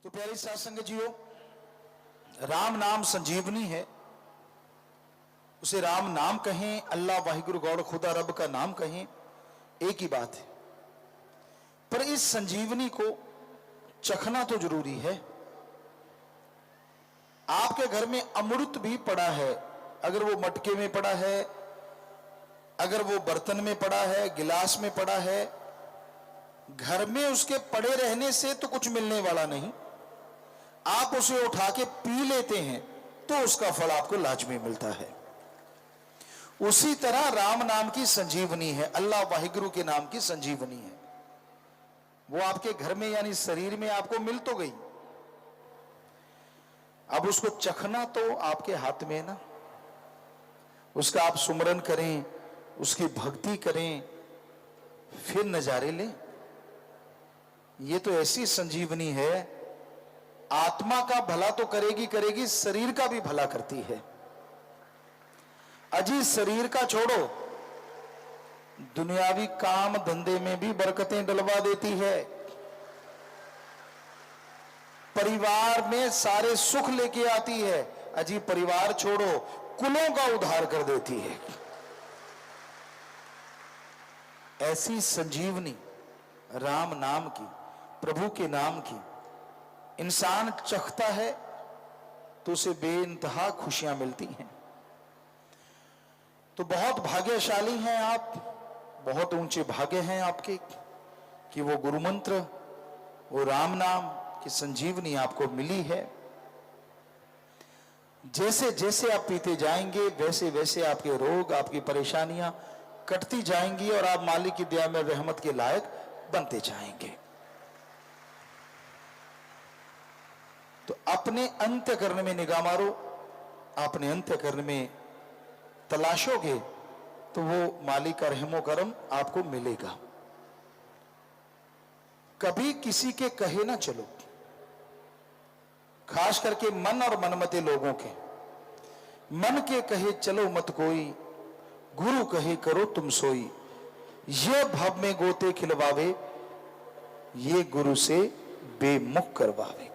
तो प्यारी साथ संगत जीओ, राम नाम संजीवनी है। उसे राम नाम कहें, अल्लाह वाहिगुरु गौड़ खुदा रब का नाम कहें, एक ही बात है। पर इस संजीवनी को चखना तो जरूरी है। आपके घर में अमृत भी पड़ा है, अगर वो मटके में पड़ा है, अगर वो बर्तन में पड़ा है, गिलास में पड़ा है, घर में उसके पड़े रहने से तो कुछ मिलने वाला नहीं। आप उसे उठा के पी लेते हैं तो उसका फल आपको लाजमी मिलता है। उसी तरह राम नाम की संजीवनी है, अल्लाह वाहिगुरु के नाम की संजीवनी है। वो आपके घर में यानी शरीर में आपको मिल तो गई, अब उसको चखना तो आपके हाथ में है ना। उसका आप सुमरन करें, उसकी भक्ति करें, फिर नजारे लें। ये तो ऐसी संजीवनी है, आत्मा का भला तो करेगी करेगी, शरीर का भी भला करती है। अजी शरीर का छोड़ो, दुनियावी काम धंधे में भी बरकतें डलवा देती है। परिवार में सारे सुख लेके आती है। अजी परिवार छोड़ो, कुलों का उद्धार कर देती है। ऐसी संजीवनी राम नाम की, प्रभु के नाम की इंसान चखता है तो उसे बेइंतहा खुशियां मिलती हैं। तो बहुत भाग्यशाली हैं आप, बहुत ऊंचे भाग्य हैं आपके कि वो गुरु मंत्र, वो राम नाम की संजीवनी आपको मिली है। जैसे जैसे आप पीते जाएंगे वैसे वैसे आपके रोग, आपकी परेशानियां कटती जाएंगी और आप मालिक की दया में रहमत के लायक बनते जाएंगे। तो अपने अंतःकरण में निगाह मारो, अपने अंतःकरण में तलाशोगे तो वो मालिक का रहमो करम आपको मिलेगा। कभी किसी के कहे ना चलो, खास करके मन और मनमते लोगों के। मन के कहे चलो मत कोई, गुरु कहे करो तुम सोई। ये भव में गोते खिलवावे, ये गुरु से बेमुख करवावे।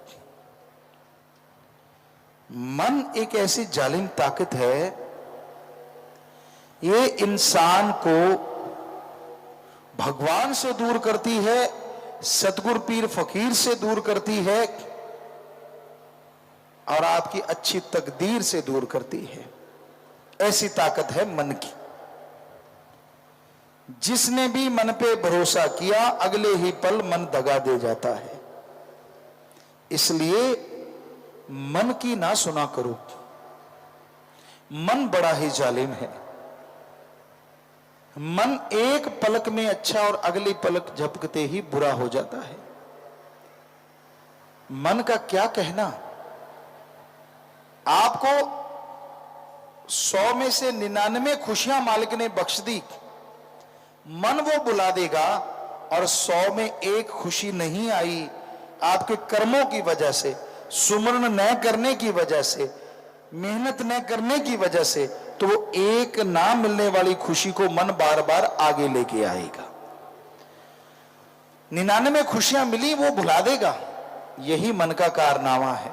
मन एक ऐसी जालिम ताकत है, ये इंसान को भगवान से दूर करती है, सतगुरु पीर फकीर से दूर करती है और आपकी अच्छी तकदीर से दूर करती है। ऐसी ताकत है मन की। जिसने भी मन पे भरोसा किया अगले ही पल मन दगा दे जाता है। इसलिए मन की ना सुना करो, मन बड़ा ही जालिम है। मन एक पलक में अच्छा और अगली पलक झपकते ही बुरा हो जाता है। मन का क्या कहना, आपको 100 में से 99 खुशियां मालिक ने बख्श दी, मन वो बुला देगा और 100 में एक खुशी नहीं आई आपके कर्मों की वजह से, सुमरन न करने की वजह से, मेहनत न करने की वजह से, तो वो एक ना मिलने वाली खुशी को मन बार बार आगे लेके आएगा। 99 खुशियां मिली वो भुला देगा। यही मन का कारनामा है।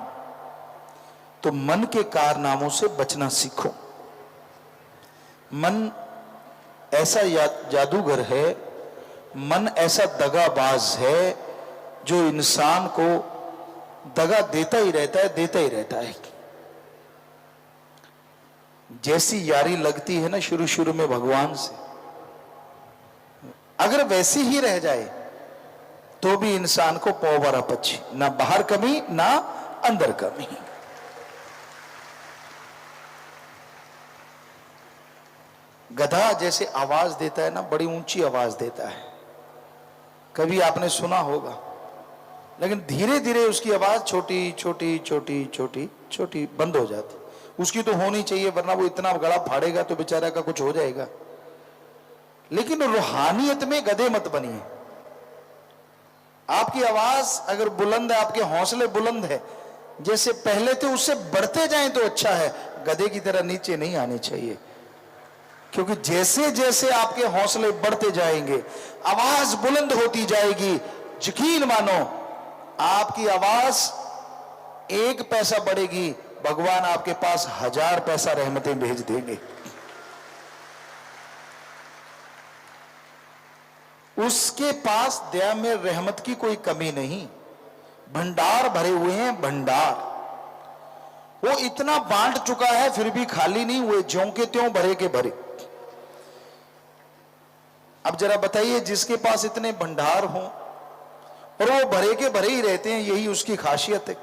तो मन के कारनामों से बचना सीखो। मन ऐसा जादूगर है, मन ऐसा दगाबाज है जो इंसान को दगा देता ही रहता है, देता ही रहता है। जैसी यारी लगती है ना शुरू शुरू में भगवान से, अगर वैसी ही रह जाए तो भी इंसान को पौवरा पच्छी, ना बाहर कमी ना अंदर कमी। गधा जैसे आवाज देता है ना, बड़ी ऊंची आवाज देता है, कभी आपने सुना होगा, लेकिन धीरे धीरे उसकी आवाज छोटी छोटी छोटी छोटी छोटी बंद हो जाती। उसकी तो होनी चाहिए, वरना वो इतना गला फाड़ेगा तो बेचारा का कुछ हो जाएगा। लेकिन रूहानियत में गधे मत बनिए। आपकी आवाज अगर बुलंद है, आपके हौसले बुलंद है, जैसे पहले थे उससे बढ़ते जाएं तो अच्छा है, गधे की तरह नीचे नहीं आने चाहिए। क्योंकि जैसे जैसे आपके हौसले बढ़ते जाएंगे, आवाज बुलंद होती जाएगी, यकीन मानो आपकी आवाज एक पैसा बढ़ेगी, भगवान आपके पास 1000 पैसा रहमतें भेज देंगे। उसके पास दया में रहमत की कोई कमी नहीं, भंडार भरे हुए हैं, भंडार। वो इतना बांट चुका है फिर भी खाली नहीं हुए, ज्यों के त्यों भरे के भरे। अब जरा बताइए, जिसके पास इतने भंडार हों और वो भरे के भरे ही रहते हैं, यही उसकी खासियत है,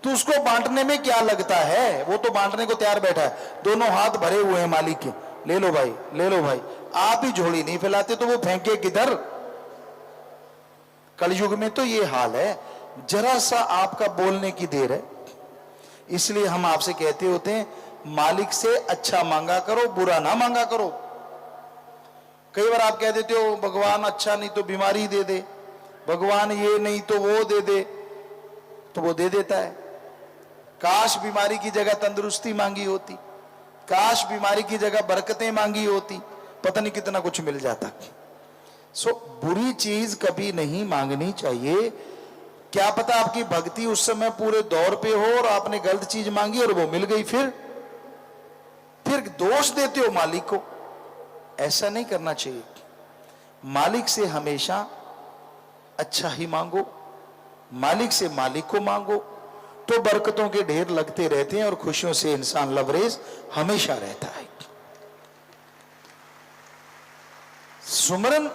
तो उसको बांटने में क्या लगता है? वो तो बांटने को तैयार बैठा है, दोनों हाथ भरे हुए हैं मालिक के, ले लो भाई, ले लो भाई। आप ही झोली नहीं फैलाते तो वो फेंके किधर? कलयुग में तो ये हाल है, जरा सा आपका बोलने की देर है। इसलिए हम आपसे कहते होते हैं, मालिक से अच्छा मांगा करो, बुरा ना मांगा करो। कई बार आप कह देते हो, भगवान अच्छा नहीं तो बीमारी दे दे, भगवान ये नहीं तो वो दे दे, तो वो दे देता है। काश बीमारी की जगह तंदुरुस्ती मांगी होती, काश बीमारी की जगह बरकतें मांगी होती, पता नहीं कितना कुछ मिल जाता। सो बुरी चीज कभी नहीं मांगनी चाहिए। क्या पता आपकी भक्ति उस समय पूरे दौर पे हो और आपने गलत चीज मांगी और वो मिल गई, फिर दोष देते हो मालिक को। ऐसा नहीं करना चाहिए। मालिक से हमेशा अच्छा ही मांगो, मालिक से मालिक को मांगो, तो बरकतों के ढेर लगते रहते हैं और खुशियों से इंसान लबरेज हमेशा रहता है। सुमरन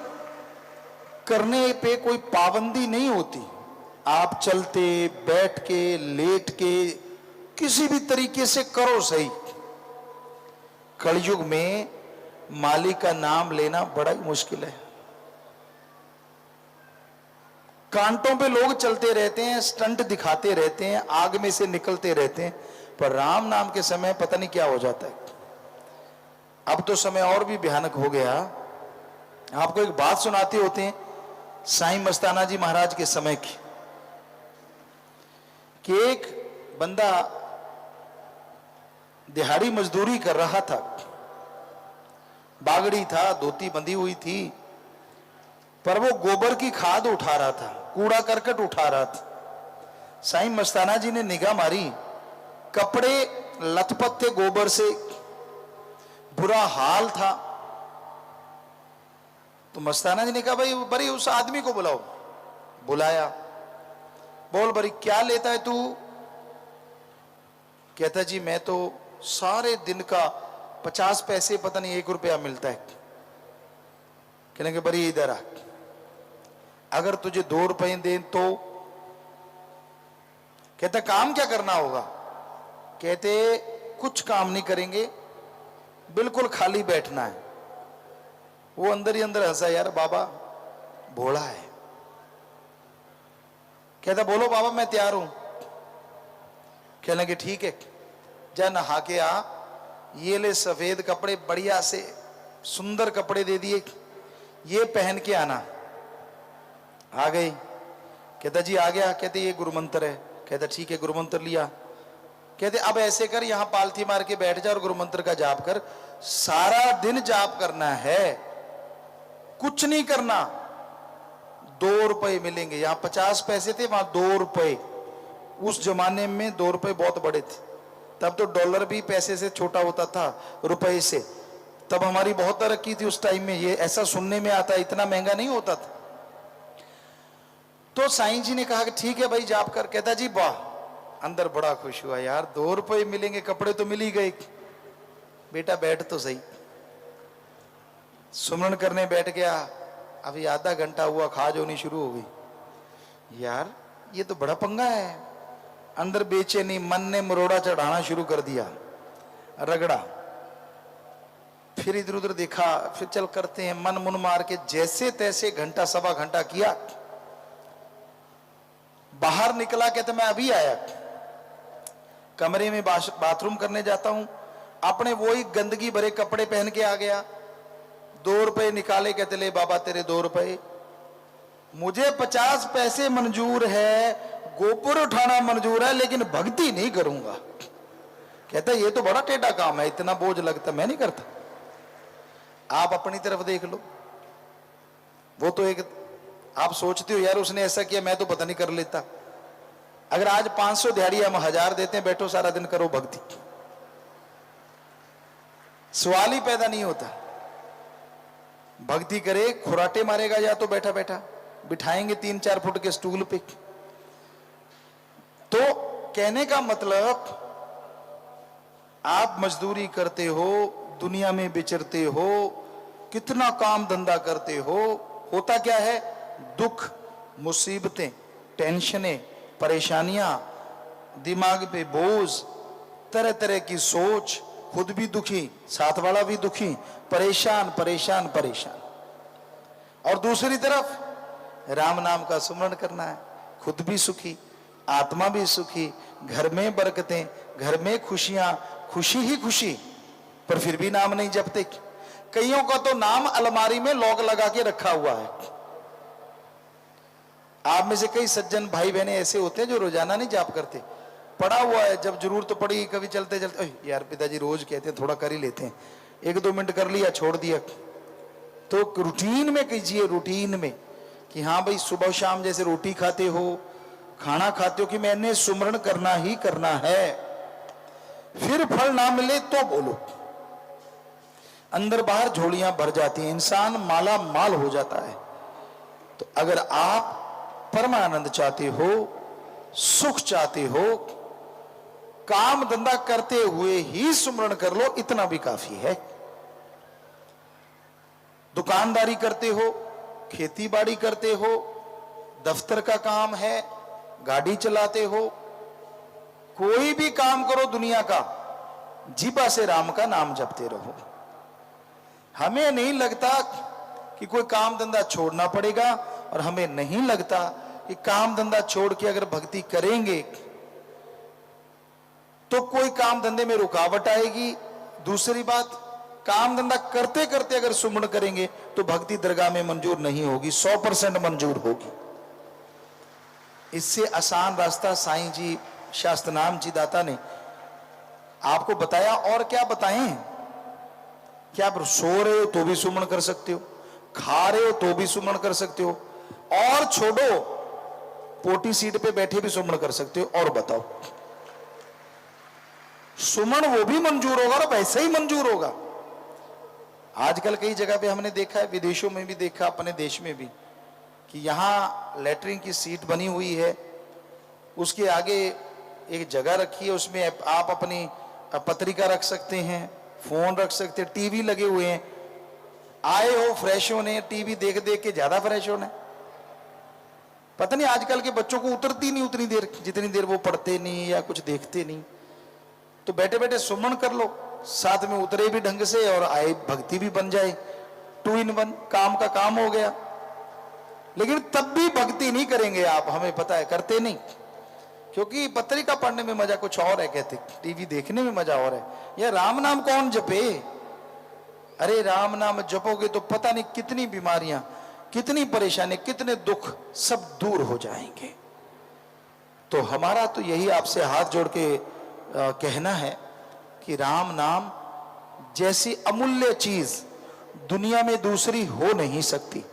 करने पे कोई पाबंदी नहीं होती। आप चलते, बैठ के, लेट के, किसी भी तरीके से करो सही। कलयुग में मालिक का नाम लेना बड़ा ही मुश्किल है। कांटों पे लोग चलते रहते हैं, स्टंट दिखाते रहते हैं, आग में से निकलते रहते हैं, पर राम नाम के समय पता नहीं क्या हो जाता है। अब तो समय और भी भयानक हो गया। आपको एक बात सुनाते होते हैं साईं मस्ताना जी महाराज के समय की, कि एक बंदा दिहाड़ी मजदूरी कर रहा था, बागड़ी था, धोती बंधी हुई थी, पर वो गोबर की खाद उठा रहा था, कूड़ा करकट उठा रहा था। साईं मस्ताना जी ने निगाह मारी, कपड़े लथपथ थे गोबर से, बुरा हाल था। तो मस्ताना जी ने कहा, भाई बड़ी उस आदमी को बुलाओ। बुलाया, बोल बड़ी क्या लेता है तू? कहता जी मैं तो सारे दिन का 50 पैसे, पता नहीं 1 रुपया मिलता है। कहने के बड़ी इधर आ, अगर तुझे 2 रुपए दें तो? कहता काम क्या करना होगा? कहते कुछ काम नहीं करेंगे, बिल्कुल खाली बैठना है। वो अंदर ही अंदर हंसा, यार बाबा भोला है। कहता बोलो बाबा मैं तैयार हूं। कहने लगे ठीक है, जा नहा के आ, ये ले सफेद कपड़े बढ़िया से सुंदर कपड़े दे दिए, ये पहन के आना। आ गई। कहता जी आ गया। कहते ये गुरु मंत्र है। कहता ठीक है, गुरु मंत्र लिया। कहते अब ऐसे कर, यहां पालथी मार के बैठ जा और गुरु मंत्र का जाप कर, सारा दिन जाप करना है, कुछ नहीं करना। 2 रुपए मिलेंगे। यहां 50 पैसे थे, वहां 2 रुपए। उस जमाने में 2 रुपए बहुत बड़े थे। तब तो डॉलर भी पैसे से छोटा होता था, रुपए से। तब हमारी बहुत तरक्की थी उस टाइम में। ये ऐसा सुनने में आता, इतना महंगा नहीं होता था। तो साईं जी ने कहा कि ठीक है भाई जाप कर। कहता जी वाह, अंदर बड़ा खुश हुआ, यार 2 रुपए मिलेंगे, कपड़े तो मिल ही गए। बेटा बैठ तो सही। सुमरन करने बैठ गया। अभी आधा घंटा हुआ, खाज होनी शुरू हो गई। यार ये तो बड़ा पंगा है। अंदर बेचैनी, मन ने मरोड़ा चढ़ाना शुरू कर दिया, रगड़ा। फिर इधर उधर देखा, फिर चल करते हैं, मन मुन मार के जैसे तैसे घंटा सवा घंटा किया। बाहर निकला, कहते मैं अभी आया, कमरे में बाथरूम करने जाता हूं, अपने वही गंदगी भरे कपड़े पहन के आ गया। 2 रुपए निकाले। कहते ले बाबा तेरे 2 रुपए। मुझे 50 पैसे मंजूर है, गोबर उठाना मंजूर है, लेकिन भक्ति नहीं करूंगा। कहता ये तो बड़ा टेढ़ा काम है, इतना बोझ लगता, मैं नहीं करता। आप अपनी तरफ देख लो। वो तो एक आप सोचते हो यार उसने ऐसा किया, मैं तो पता नहीं कर लेता। अगर आज 500 दिहाड़ी हम 1000 देते हैं, बैठो सारा दिन करो भक्ति, सवाल ही पैदा नहीं होता। भक्ति करे, खुराटे मारेगा या तो बैठा बैठा, बिठाएंगे 3-4 फुट के स्टूल पे। तो कहने का मतलब, आप मजदूरी करते हो, दुनिया में विचरते हो, कितना काम धंधा करते हो, होता क्या है? दुख, मुसीबतें, टेंशनें, परेशानियां, दिमाग पे बोझ, तरह तरह की सोच, खुद भी दुखी, साथ वाला भी दुखी, परेशान परेशान परेशान। और दूसरी तरफ राम नाम का सुमरण करना है, खुद भी सुखी, आत्मा भी सुखी, घर में बरकतें, घर में खुशियां, खुशी ही खुशी, पर फिर भी नाम नहीं जपते। कईयों का तो नाम अलमारी में लॉक लगा के रखा हुआ है। आप में से कई सज्जन भाई बहने ऐसे होते हैं जो रोजाना नहीं जाप करते, पड़ा हुआ है, जब जरूरत पड़ी कभी चलते चलते, यार पिताजी रोज कहते हैं थोड़ा कर ही लेते हैं, 1-2 मिनट कर लिया छोड़ दिया। तो रूटीन में कीजिए, रूटीन में, कि हाँ भाई सुबह शाम जैसे रोटी खाते हो, खाना खाते हो, कि मैंने सुमरण करना ही करना है। फिर फल ना मिले तो बोलो, अंदर बाहर झोलियां भर जाती हैं, इंसान माला माल हो जाता है। तो अगर आप परमानंद चाहते हो, सुख चाहते हो, काम धंधा करते हुए ही सुमरण कर लो, इतना भी काफी है। दुकानदारी करते हो, खेती बाड़ी करते हो, दफ्तर का काम है, गाड़ी चलाते हो, कोई भी काम करो दुनिया का, जीभा से राम का नाम जपते रहो। हमें नहीं लगता कि कोई काम धंधा छोड़ना पड़ेगा, और हमें नहीं लगता कि काम धंधा छोड़ के अगर भक्ति करेंगे तो कोई काम धंधे में रुकावट आएगी। दूसरी बात, काम धंधा करते करते अगर सुमरण करेंगे तो भक्ति दरगाह में मंजूर नहीं होगी, 100% मंजूर होगी। इससे आसान रास्ता साईं जी, शास्त्रनाम जी दाता ने आपको बताया। और क्या बताएं? क्या आप सो रहे हो तो भी सुमरण कर सकते हो, खा रहे हो तो भी सुमरण कर सकते हो, और छोड़ो पोटी सीट पे बैठे भी सुमरण कर सकते हो। और बताओ, सुमन वो भी मंजूर होगा और वैसे ही मंजूर होगा। आजकल कई जगह पे हमने देखा है, विदेशों में भी देखा, अपने देश में भी, कि यहां लेटरिन की सीट बनी हुई है, उसके आगे एक जगह रखी है, उसमें आप अपनी पत्रिका रख सकते हैं, फोन रख सकते हैं, टीवी लगे हुए हैं। आए हो फ्रेश होने, टीवी देख देख के ज्यादा फ्रेश होना। पता नहीं आजकल के बच्चों को उतरती नहीं उतनी देर, जितनी देर वो पढ़ते नहीं या कुछ देखते नहीं। तो बैठे बैठे सुमन कर लो, साथ में उतरे भी ढंग से और आए भक्ति भी बन जाए, 2 in 1, काम का काम हो गया। लेकिन तब भी भक्ति नहीं करेंगे आप, हमें पता है, करते नहीं, क्योंकि पत्रिका पढ़ने में मजा कुछ और है, कहते टीवी देखने में मजा और है। या राम नाम कौन जपे? अरे राम नाम जपोगे तो पता नहीं कितनी बीमारियां, कितनी परेशानी, कितने दुख सब दूर हो जाएंगे। तो हमारा तो यही आपसे हाथ जोड़ के कहना है कि राम नाम जैसी अमूल्य चीज दुनिया में दूसरी हो नहीं सकती।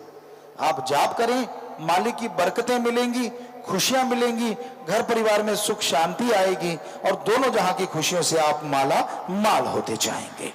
आप जाप करें, मालिक की बरकतें मिलेंगी, खुशियां मिलेंगी, घर परिवार में सुख शांति आएगी, और दोनों जहां की खुशियों से आप माला माल होते जाएंगे।